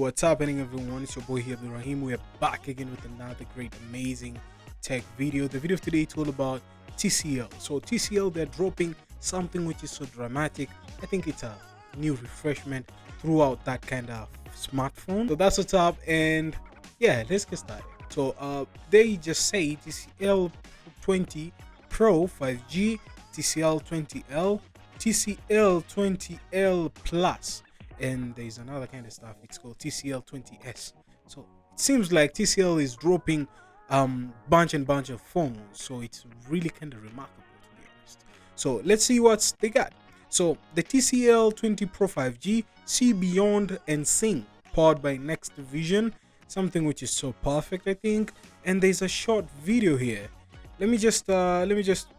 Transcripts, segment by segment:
what's happening, everyone? It's your boy here, Rahim. We are back again with another great, amazing tech video. The video of today is all about TCL. So TCL, they're dropping something which is so dramatic. I think it's a new refreshment throughout that kind of smartphone. So that's what's up, and yeah, let's get started. So they just say TCL 20 Pro 5G, TCL 20L, TCL 20L Plus, and there's another kind of stuff. It's called TCL 20S. So it seems like TCL is dropping bunch of phones. So it's really kind of remarkable, to be honest. So let's see what they got. So the TCL 20 Pro 5G, see beyond and sing, powered by Next Vision, something which is so perfect, I think. And there's a short video here. Let me just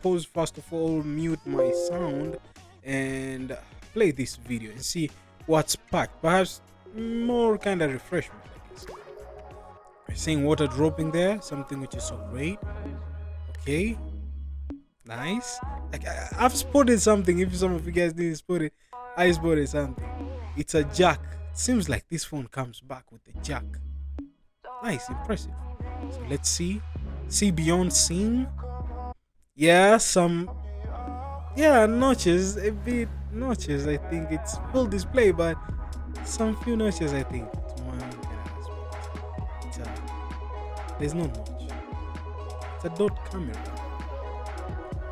pause first of all, mute my sound, and play this video and see what's packed. Perhaps more kind of refreshment, I guess. We're seeing water dropping there, something which is so great. Okay, nice. Like, I've spotted something. If some of you guys didn't spot it, I spotted something. It's a jack. It seems like this phone comes back with a jack. Nice, impressive. So let's see beyond seeing. Yeah, notches, a bit notches. I think it's full display, but some few notches. I think there's no notch. It's a dot camera.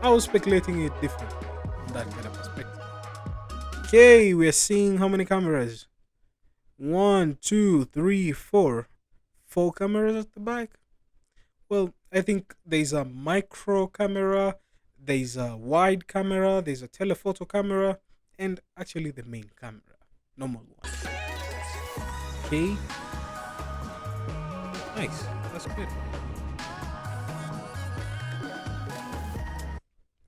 I was speculating it differently from that kind of perspective. Okay, we're seeing how many cameras? 1, 2, 3, 4. 4 cameras at the back. Well, I think there's a micro camera, there's a wide camera, there's a telephoto camera, and actually the main camera, normal one. Okay, nice, that's good.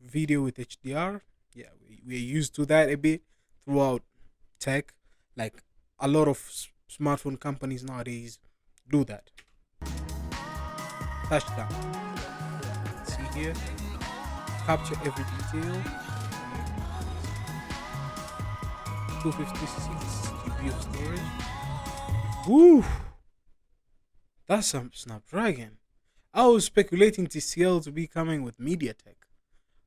Video with HDR, yeah, we're used to that a bit throughout tech. Like a lot of smartphone companies nowadays do that. Touchdown. See here, capture every detail. 256 GB of storage. Woo! That's some Snapdragon. I was speculating TCL to be coming with MediaTek,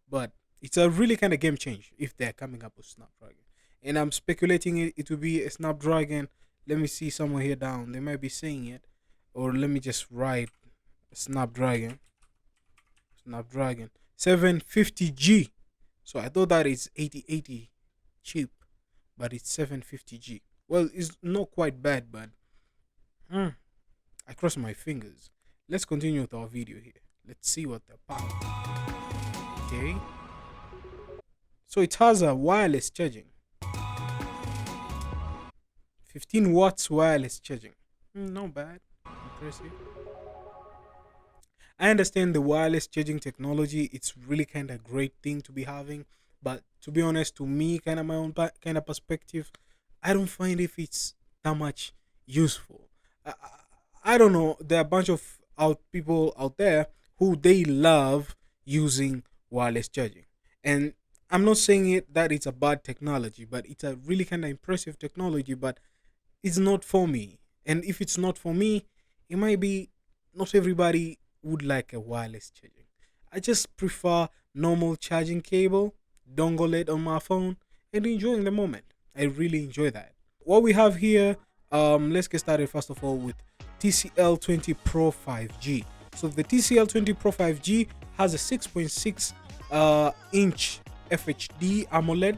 but it's a really kind of game change if they're coming up with Snapdragon. And I'm speculating it will be a Snapdragon. Let me see somewhere here down. They might be saying it, or let me just write Snapdragon 750G. So I thought that is 8080 cheap, but it's 750G. Well, it's not quite bad, but I cross my fingers. Let's continue with our video here. Let's see what they're about. Okay, so it has a wireless charging, 15 watts wireless charging. Not bad, impressive. I understand the wireless charging technology. It's really kind of great thing to be having, but to be honest, to me, kind of my own kind of perspective, I don't find if it's that much useful. I don't know. There are a bunch of people out there who they love using wireless charging, and I'm not saying it that it's a bad technology, but it's a really kind of impressive technology. But it's not for me, and if it's not for me, it might be not everybody would like a wireless charging. I just prefer normal charging cable, dongle it on my phone, and enjoying the moment. I really enjoy that. What we have here, let's get started first of all with TCL 20 Pro 5G. So the TCL 20 Pro 5G has a 6.6 inch FHD AMOLED,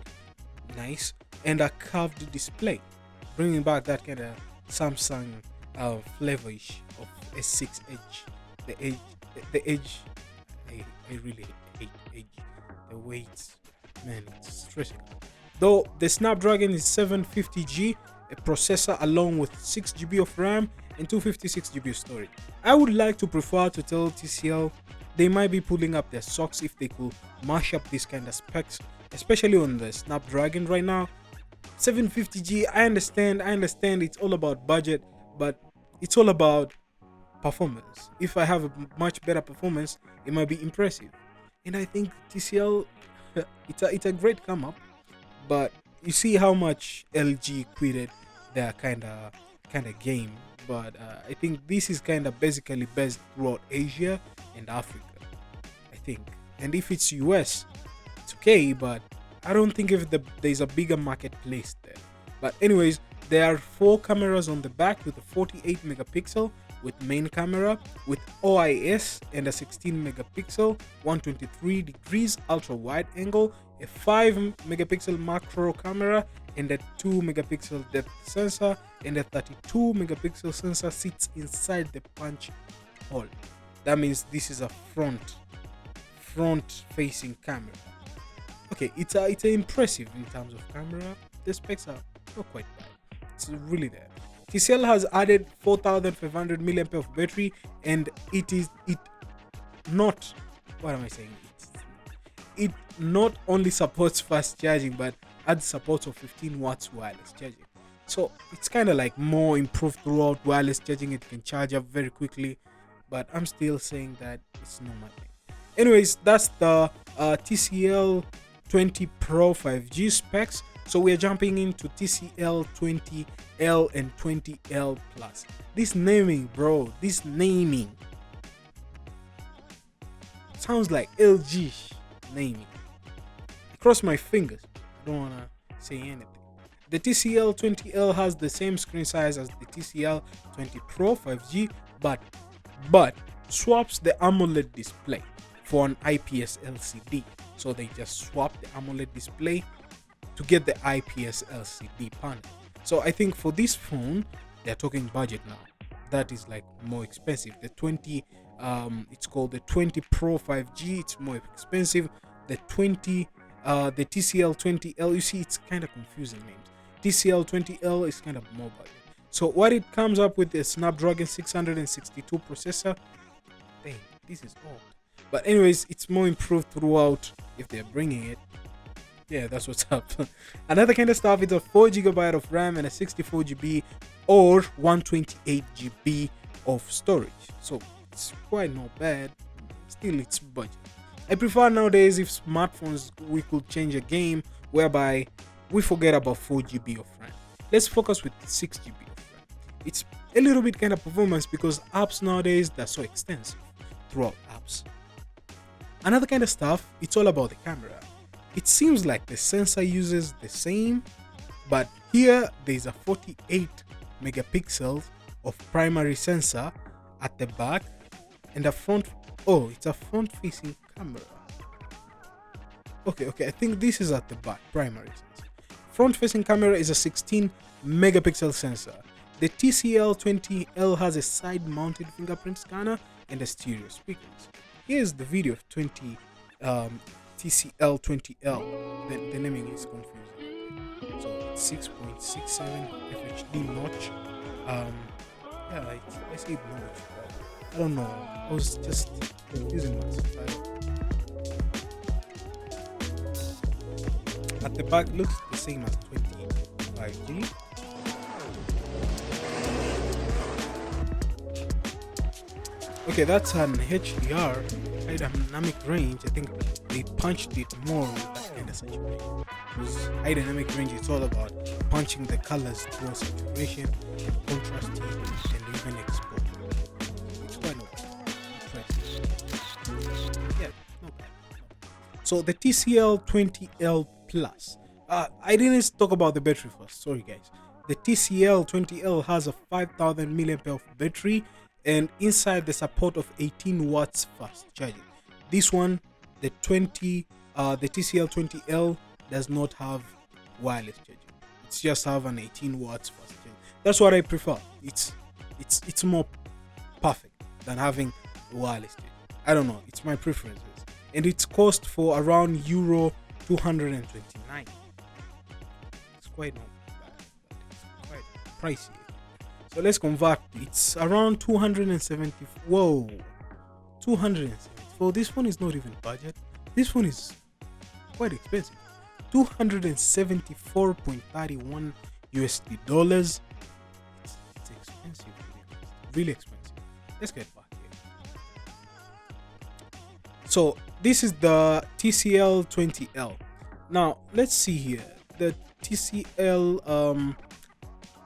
nice, and a curved display, bringing back that kind of Samsung flavorish of S6 Edge. The edge, I really hate edge. The weight, man, it's stressing. Though the Snapdragon is 750G, a processor along with 6GB of RAM and 256GB of storage. I would like to prefer to tell TCL they might be pulling up their socks if they could mash up this kind of specs, especially on the Snapdragon right now. 750G, I understand it's all about budget, but it's all about performance. If I have a much better performance, it might be impressive. And I think TCL, it's a great come up, but you see how much LG quitted their kind kind of game, but I think this is kind of basically best throughout Asia and Africa, I think. And if it's US, it's okay, but I don't think if there's a bigger marketplace there. But anyways, there are 4 cameras on the back with a 48 megapixel with main camera with OIS and a 16 megapixel 123 degrees ultra wide angle, a 5 megapixel macro camera, and a 2 megapixel depth sensor, and a 32 megapixel sensor sits inside the punch hole. That means this is a front facing camera. Okay, it's impressive in terms of camera. The specs are not quite bad. It's really there. TCL has added 4500 milliampere of battery, and it not what am I saying? It not only supports fast charging, but adds support of 15 watts wireless charging. So it's kind of like more improved throughout wireless charging. It can charge up very quickly, but I'm still saying that it's not my thing. Anyways, that's the TCL 20 Pro 5G specs. So we are jumping into TCL 20L and 20L Plus. This naming, bro, sounds like LG naming. I cross my fingers. I don't wanna say anything. The TCL 20L has the same screen size as the TCL 20 Pro 5G, but swaps the AMOLED display for an IPS LCD. So they just swap the AMOLED display to get the IPS LCD panel. So I think for this phone, they're talking budget now. That is like more expensive. The 20, it's called the 20 Pro 5G. It's more expensive. The TCL 20L. You see, it's kind of confusing names. TCL 20L is kind of more budget. So what it comes up with is Snapdragon 662 processor. Dang, this is old. But anyways, it's more improved throughout if they're bringing it. Yeah, that's what's up. Another kind of stuff is a 4GB of RAM and a 64GB or 128GB of storage. So it's quite not bad. Still, it's budget. I prefer nowadays if smartphones we could change a game whereby we forget about 4GB of RAM. Let's focus with 6GB of RAM. It's a little bit kind of performance because apps nowadays they're so extensive throughout apps. Another kind of stuff, it's all about the camera. It seems like the sensor uses the same, but here there's a 48 megapixels of primary sensor at the back and a front. Oh, it's a front-facing camera. Okay, I think this is at the back, primary sensor. Front-facing camera is a 16 megapixel sensor. The TCL 20L has a side-mounted fingerprint scanner and a stereo speakers. Here's the video of TCL 20L. The naming is confusing. So it's 6.67 FHD notch. Yeah, I say notch. I don't know. I was just confusing myself. At the back looks the same as 25G. Okay, that's an HDR, high dynamic range. I think they punched it more with that kind of saturation. Because high dynamic range, it's all about punching the colors through saturation and contrasting and even exposure. It's quite impressive. Yeah, not bad. So the TCL 20L Plus. I didn't talk about the battery first. Sorry guys. The TCL 20L has a 5000 milliampere of battery, and inside the support of 18 watts fast charging. This one, the TCL 20L does not have wireless charging. It's just have an 18 watts fast charging. That's what I prefer. It's more perfect than having wireless charging. I don't know. It's my preferences, and it's cost for around Euro 229. It's quite not bad, but it's quite pricey. So let's convert. It's around 270. Whoa, 274. This phone is not even budget. This phone is quite expensive. 274.31 USD dollars. It's expensive, really expensive. Let's get back here. So this is the TCL 20L. Now let's see here. The TCL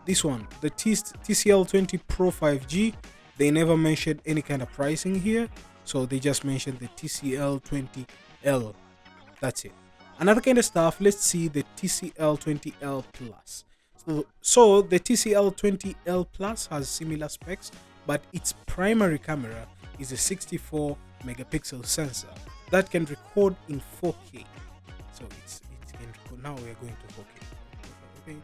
this one, the TCL 20 Pro 5G, they never mentioned any kind of pricing here, so they just mentioned the TCL 20L. That's it. Another kind of stuff, let's see the TCL 20L Plus. So the TCL 20L Plus has similar specs, but its primary camera is a 64 megapixel sensor that can record in 4K. So it can record. Now we are going to 4K. Okay.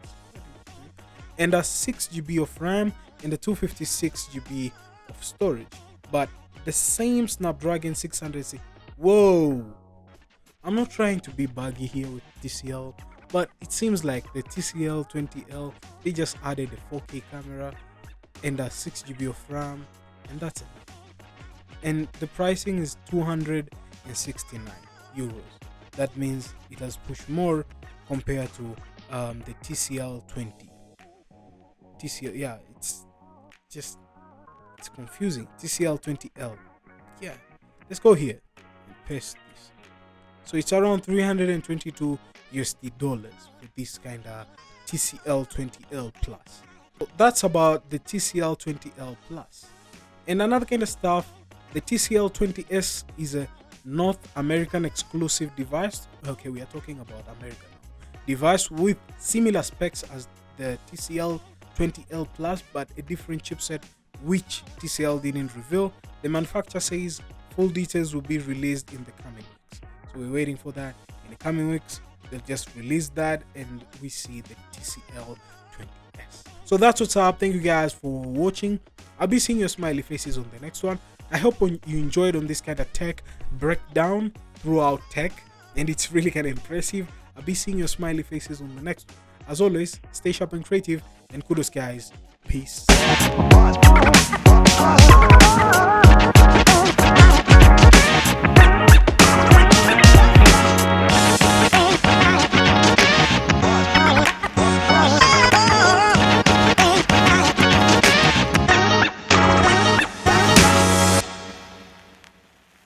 And a 6 GB of RAM and a 256 GB of storage, but the same Snapdragon 606. Whoa! I'm not trying to be buggy here with TCL, but it seems like the TCL 20L, they just added a 4K camera and a 6 GB of RAM, and that's it. And the pricing is 269 euros. That means it has pushed more compared to the TCL 20. TCL, yeah, it's confusing. TCL 20L. Yeah, let's go here and paste this. So it's around 322 USD dollars for this kind of TCL 20L Plus. So that's about the TCL 20L Plus. And another kind of stuff, the TCL 20S is a North American exclusive device. Okay, we are talking about America now. Device with similar specs as the TCL 20L Plus, but a different chipset which TCL didn't reveal. The manufacturer says full details will be released in the coming weeks. So we're waiting for that. In the coming weeks, they'll just release that and we see the TCL 20S. So that's what's up. Thank you guys for watching. I'll be seeing your smiley faces on the next one. I hope you enjoyed on this kind of tech breakdown throughout tech, and it's really kind of impressive. I'll be seeing your smiley faces on the next one. As always, stay sharp and creative, and kudos guys. Peace.